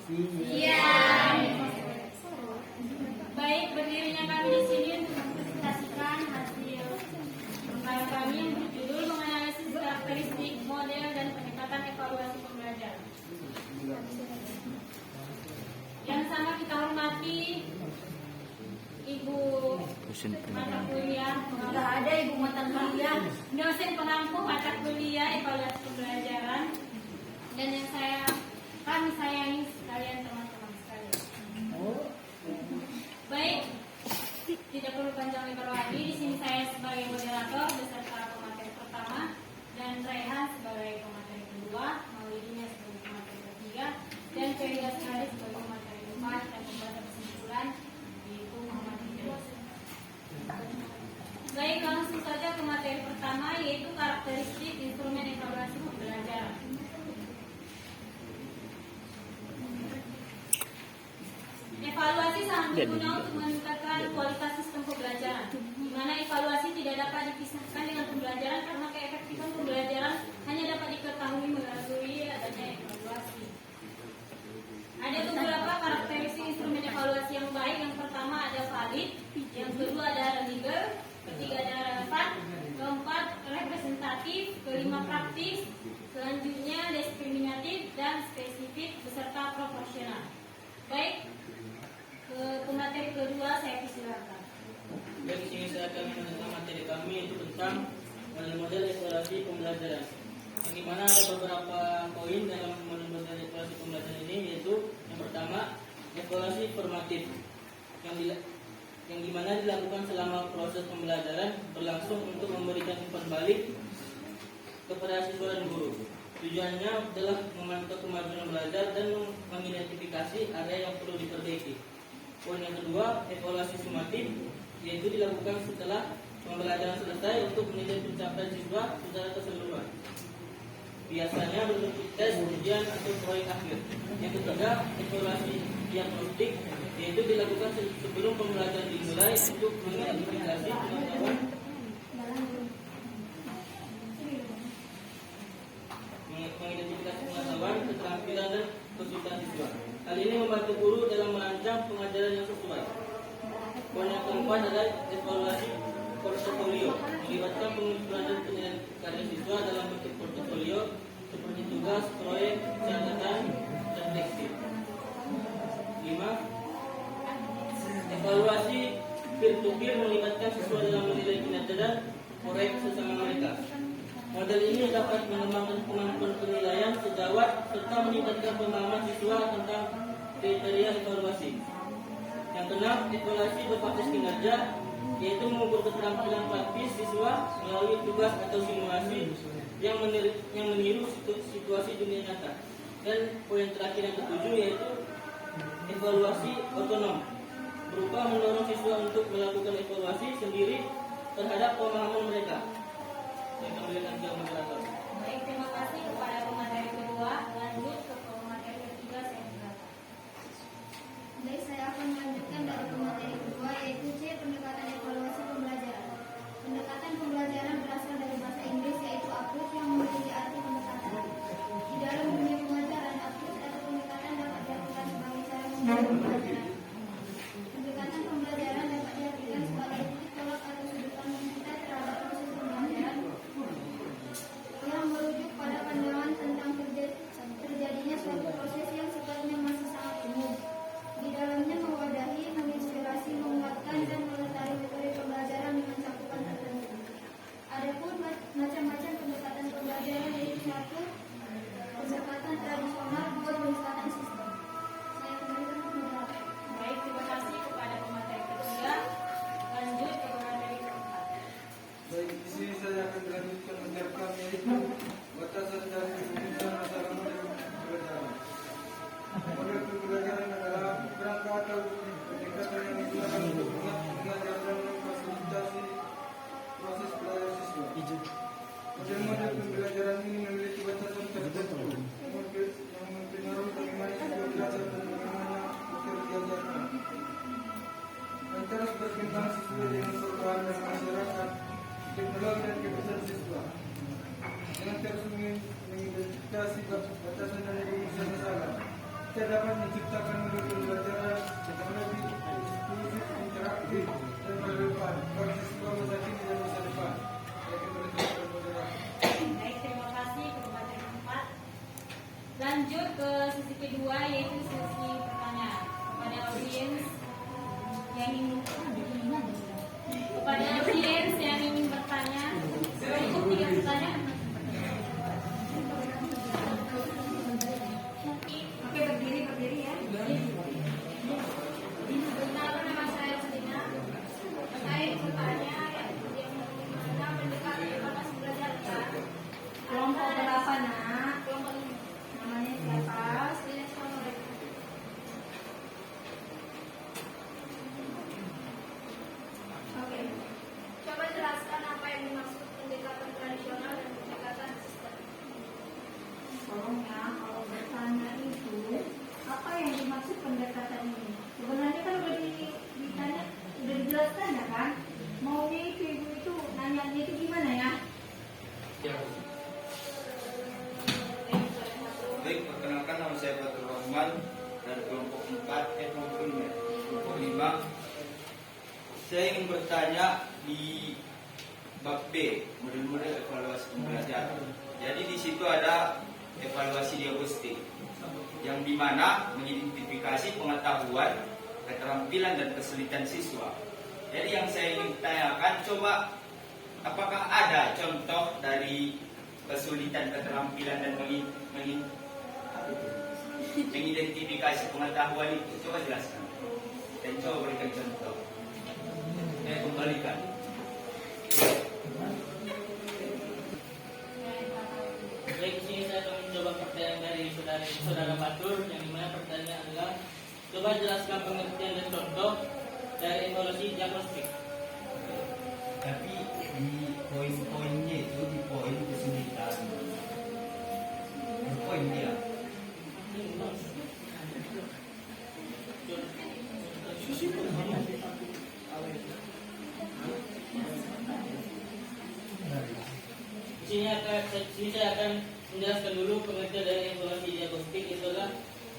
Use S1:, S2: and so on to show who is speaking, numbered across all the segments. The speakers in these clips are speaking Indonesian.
S1: Siap. Baik, berdirinya kami di sini untuk mempresentasikan hasil karya kami yang berjudul menganalisis karakteristik, model, dan pendekatan evaluasi pembelajaran. Yang sama kita hormati Ibu mata kuliah, nggak ada Ibu mata kuliah, dosen pengampu mata kuliah evaluasi pembelajaran, dan yang kami sayangi sekalian teman-teman sekalian. Baik, tidak perlu panjang lebar lagi. Di sini saya sebagai moderator beserta pemateri pertama dan Rehan sebagai pemateri kedua, Maulidinya sebagai pemateri ketiga, dan Ferida sekali sebagai pemateri keempat dan pembahasan kesimpulan yaitu Muhammad Idris. Baik, langsung saja ke materi pertama yaitu karakteristik instrumen evaluasi pembelajaran. Evaluasi sangat berguna untuk meningkatkan kualitas sistem pembelajaran, di mana evaluasi tidak dapat dipisahkan dengan pembelajaran karena keefektifan pembelajaran hanya dapat diketahui melalui adanya evaluasi. Ada beberapa karakteristik instrumen evaluasi yang baik. Yang pertama ada valid, yang kedua ada legal, ketiga ada relevan, keempat representatif, kelima praktis, selanjutnya diskriminatif dan spesifik beserta proporsional. Baik, ke materi kedua saya persilakan.
S2: Baik, di sini saya akan menerangkan materi kami yaitu tentang model evaluasi pembelajaran. Yang dimana ada beberapa poin dalam model evaluasi pembelajaran ini, yaitu yang pertama evaluasi formatif yang dimana dilakukan selama proses pembelajaran berlangsung untuk memberikan umpan balik kepada siswa dan guru. Tujuannya adalah memantau kemajuan belajar dan mengidentifikasi area yang perlu diperbaiki. Poin yang kedua, evaluasi sumatif, yaitu dilakukan setelah pembelajaran selesai untuk menilai pencapaian siswa secara keseluruhan. Biasanya berbentuk tes, ujian, atau proyek akhir. Yang ketiga, evaluasi diagnostik, yaitu dilakukan sebelum pembelajaran dimulai untuk mengidentifikasi pengetahuan keterampilan dan kesulitan siswa. Hal ini membantu guru dalam merancang pengajaran yang sesuai. Poin yang keempat adalah evaluasi portofolio, melibatkan pengumpulan dan penilaian karya siswa dalam bentuk portofolio seperti tugas, proyek, catatan, dan tekstil. 5. Evaluasi peer-to-peer melibatkan siswa dalam menilai kinerja dan proyek sesama mereka. Model ini dapat mengembangkan kemampuan penilaian sejawat serta meningkatkan pemahaman siswa tentang kriteria evaluasi. Yang keenam, evaluasi berbasis kinerja, yaitu mengukur keterampilan praktis siswa melalui tugas atau simulasi yang meniru situasi dunia nyata. Dan poin terakhir yang ketujuh yaitu evaluasi otonom, berupa mendorong siswa untuk melakukan evaluasi sendiri terhadap pemahaman mereka.
S1: Baik, terima kasih kepada pemateri kedua. Lanjut ke pemateri ketiga saya silakan.
S3: Baik, saya akan melanjutkan dari pemateri kedua yaitu C, pendekatan evaluasi pembelajaran. Pendekatan pembelajaran berasal dari bahasa Inggris yaitu approach yang memiliki arti pendekatan. Di dalam dunia pengajaran, approach atau pendekatan dapat diartikan sebagai cara memulai pembelajaran. Pendekatan pembelajaran dapat diartikan sebagai titik tolak atau sudut pandang kita terhadap proses pembelajaran yang merujuk pada pandangan tentang terjadinya suatu proses yang sifatnya masih sangat umum. Di dalamnya mewadahi, menginspirasi, menguatkan, dan melestari metode pembelajaran dengan cakupan tertentu. Adapun macam-macam pendekatan pembelajaran yaitu 1. Pendekatan tradisional, 2. Pendekatan sistem. Saya kembalikan ke moderator.
S1: Baik, terima kasih kepada pemateri ketiga. Lanjut ke pemateri keempat.
S4: Baik, di sini saya akan melanjutkan materi kami yaitu batasan dan keputusan masalah model pembelajaran. Model pembelajaran adalah kerangka atau pendekatan yang digunakan untuk mengajar dan memfasilitasi proses belajar siswa. Model-model pembelajaran ini memiliki batasan tertentu yang mempengaruhi bagaimana siswa belajar dan bagaimana materi diajarkan. Dan terus berkembang sesuai dengan perubahan dan masyarakat, teknologi dan kebiasaan siswa. Dengan terus mengidentifikasi batasan dan rumusan masalah. kita dapat menciptakan model pembelajaran yang lebih inklusif, interaktif, dan relevan bagi siswa masa kini dan masa depan. Yakin berdasarkan model.
S1: Baik, terima kasih kepada keempat. Lanjut ke sesi kedua, yaitu sesi pertanyaan kepada audiens yang ingin bertanya. Cukup 3 pertanyaan. Oke, berdiri ya.
S3: Nama saya Selina. Saya bertanya yang mana mendekati batas belajar kan?
S1: Kelompok berapa, Nak?
S3: Kelompok ini.
S1: Namanya siapa?
S3: Selina Sono. Oke. Coba jelaskan apa yang dimaksud pendekatan tradisional dan pendekatan sistem.
S1: Tolong ya, kalau bertanya itu apa yang dimaksud pendekatan ini? Sebenarnya kan udah ditanya, udah dijelaskan ya kan? Maunya itu ibu itu nanyanya itu gimana ya?
S5: Baik, perkenalkan nama saya Fatur Rahman dari kelompok 4 kelompok 5. Saya ingin bertanya di bab B, model-model evaluasi pembelajaran. Jadi di situ ada evaluasi diagnostik yang dimana mengidentifikasi pengetahuan, keterampilan dan kesulitan siswa. Jadi yang saya ingin tanyakan, coba apakah ada contoh dari kesulitan, keterampilan dan mengidentifikasi pengetahuan itu? Coba jelaskan dan coba berikan contoh. Saya kembalikan.
S2: Baik, sini saya akan mencoba pertanyaan dari saudara Fatur, yang dimana pertanyaan adalah, coba jelaskan pengertian dan contoh dari evaluasi diagnostik.
S5: Tapi di poin-poinnya itu di poin kesulitan. Di poin dia.
S2: Di sini saya akan menjelaskan dulu pengertian dari evaluasi diagnostik. Itu adalah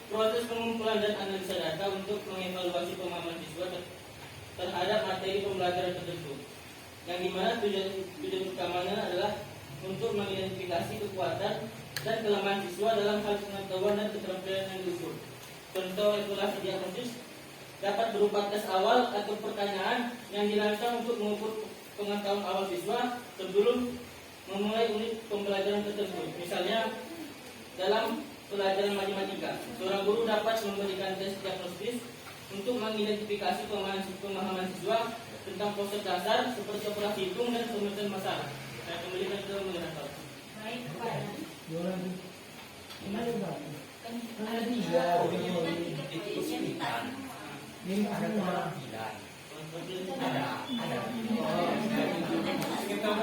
S2: proses pengumpulan dan analisa data untuk mengevaluasi pemahaman siswa terhadap materi pembelajaran tertentu, yang dimana tujuan utamanya adalah untuk mengidentifikasi kekuatan dan kelemahan siswa dalam hal pengetahuan dan keterampilan yang diukur. Contoh evaluasi diagnostik dapat berupa tes awal atau pertanyaan yang dirancang untuk mengukur pengetahuan awal siswa sebelum memulai unit pembelajaran tertentu. Misalnya dalam pelajaran matematika, seorang guru dapat memberikan tes diagnostis untuk mengidentifikasi pemahaman siswa tentang proses dasar seperti operasi hitung dan pemecahan masalah. Saya kembalikan ke moderator.
S1: Baik, Pak.
S5: Itu kesulitan. Ini ada keterampilan. Ada.
S2: Tentang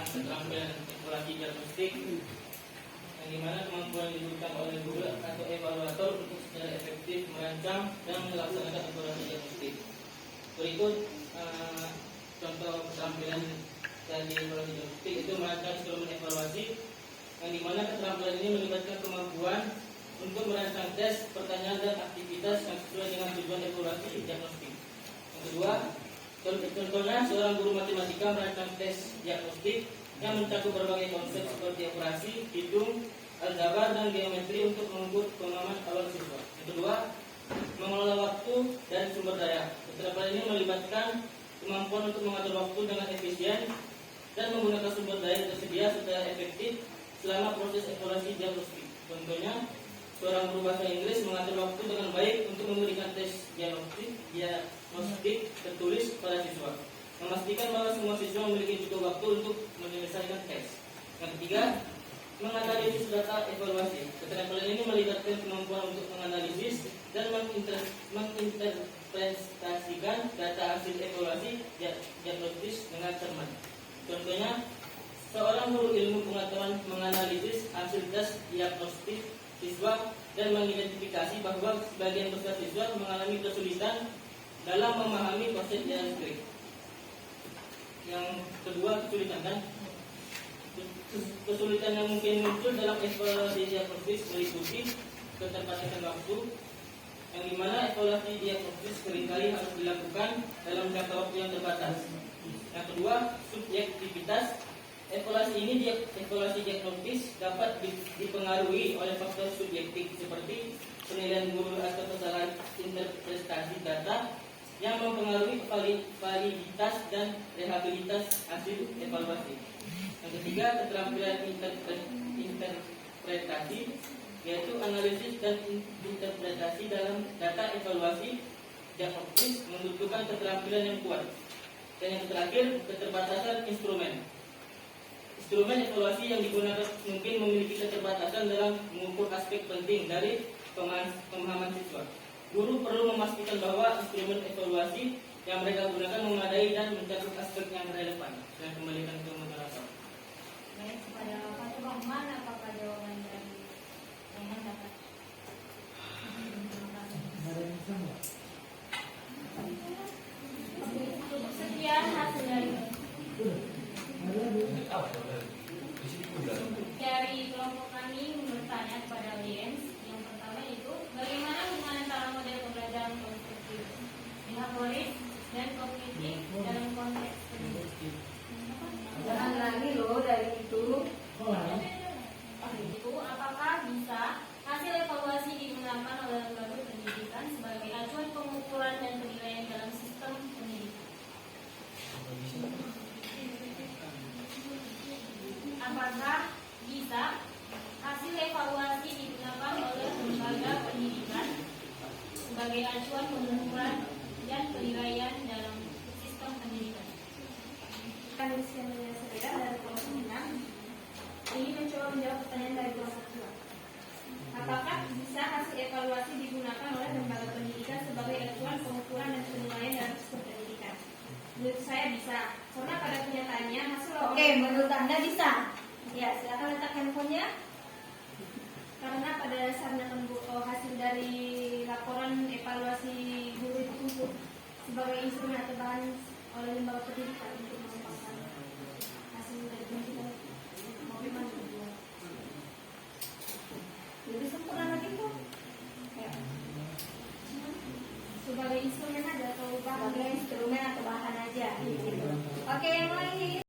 S2: keterampilan evaluasi diagnostik, yang dimana kemampuan yang dibutuhkan oleh guru atau evaluator untuk secara efektif merancang dan melaksanakan evaluasi diagnostik. Berikut contoh keterampilan dari evaluasi diagnostik itu merancang instrumen evaluasi, yang dimana keterampilan ini melibatkan kemampuan untuk merancang tes, pertanyaan dan aktivitas yang sesuai dengan tujuan evaluasi diagnostik. Yang kedua, contohnya seorang guru matematika merancang tes diagnostik yang mencakup berbagai konsep seperti operasi, hitung, aljabar dan geometri untuk mengukur pemahaman awal siswa. Yang kedua, mengelola waktu dan sumber daya. Keterampilan ini melibatkan kemampuan untuk mengatur waktu dengan efisien dan menggunakan sumber daya yang tersedia secara efektif selama proses evaluasi diagnostik. Contohnya, seorang guru bahasa Inggris mengatur waktu dengan baik untuk memberikan tes diagnostik tertulis pada siswa, memastikan bahwa semua siswa memiliki cukup waktu untuk menyelesaikan tes. Yang ketiga, menganalisis data evaluasi. Keterampilan ini melibatkan kemampuan untuk menganalisis dan menginterpretasikan data hasil evaluasi diagnostis dengan cermat. Contohnya, seorang guru ilmu pengetahuan menganalisis hasil tes diagnostik siswa dan mengidentifikasi bahwa sebagian besar siswa mengalami kesulitan dalam memahami konsep diagnostik. Yang kedua, kesulitan kan? kesulitan yang mungkin muncul dalam evaluasi diagnostis meliputi keterbatasan waktu, yang dimana evaluasi diagnostis seringkali harus dilakukan dalam jangka waktu yang terbatas. Yang kedua, subjektivitas. Evaluasi diagnostis dapat dipengaruhi oleh faktor subjektif seperti penilaian guru atau kesalahan interpretasi data yang mempengaruhi validitas dan rehabilitas hasil evaluasi. Yang ketiga, keterampilan interpretasi, yaitu analisis dan interpretasi dalam data evaluasi diagnostis membutuhkan keterampilan yang kuat. Dan yang terakhir, keterbatasan instrumen. Instrumen evaluasi yang digunakan mungkin memiliki keterbatasan dalam mengukur aspek penting dari pemahaman siswa. Guru perlu memastikan bahwa instrumen evaluasi yang mereka gunakan memadai dan mencakup aspek yang relevan. Saya kembalikan ke moderator.
S1: Baik, kepada Pak Bang, mana apakah jawaban dari yang dapat? Sekian hasil dari kelompok kami bertanya kepada audiens. Yang pertama itu bagaimana hubungan antara model pembelajaran konstruktif, metodologis, dan kognitif dalam konteks pendidikan.
S6: Jangan lagi loh dari itu.
S1: Itu apakah bisa hasil evaluasi digunakan oleh lembaga pendidikan sebagai acuan pengukuran dan penilaian dalam sistem pendidikan? Apakah bisa hasil evaluasi digunakan oleh lembaga pendidikan sebagai acuan pengukuran dan penilaian dalam sistem pendidikan?
S3: Kami Luciana Sedera dari kelompok 6 ini mencoba menjawab pertanyaan dari kelompok 2. Apakah bisa hasil evaluasi digunakan oleh lembaga pendidikan sebagai acuan pengukuran dan penilaian dalam sistem pendidikan? Menurut saya bisa, karena pada kenyataannya hasil
S6: Oke, menurut Anda bisa?
S3: ya silakan letak handphonenya. Karena pada dasarnya hasil dari laporan evaluasi guru itu untuk sebagai instrumen atau bahan oleh lembaga pendidikan untuk mengembangkan hasil dari pendidikan mau gimana kedua lebih sempurna lagi kok ya. Sebagai instrumen aja atau bahan
S6: Sebagai instrumen atau bahan aja. Gitu. Oke, yang lain.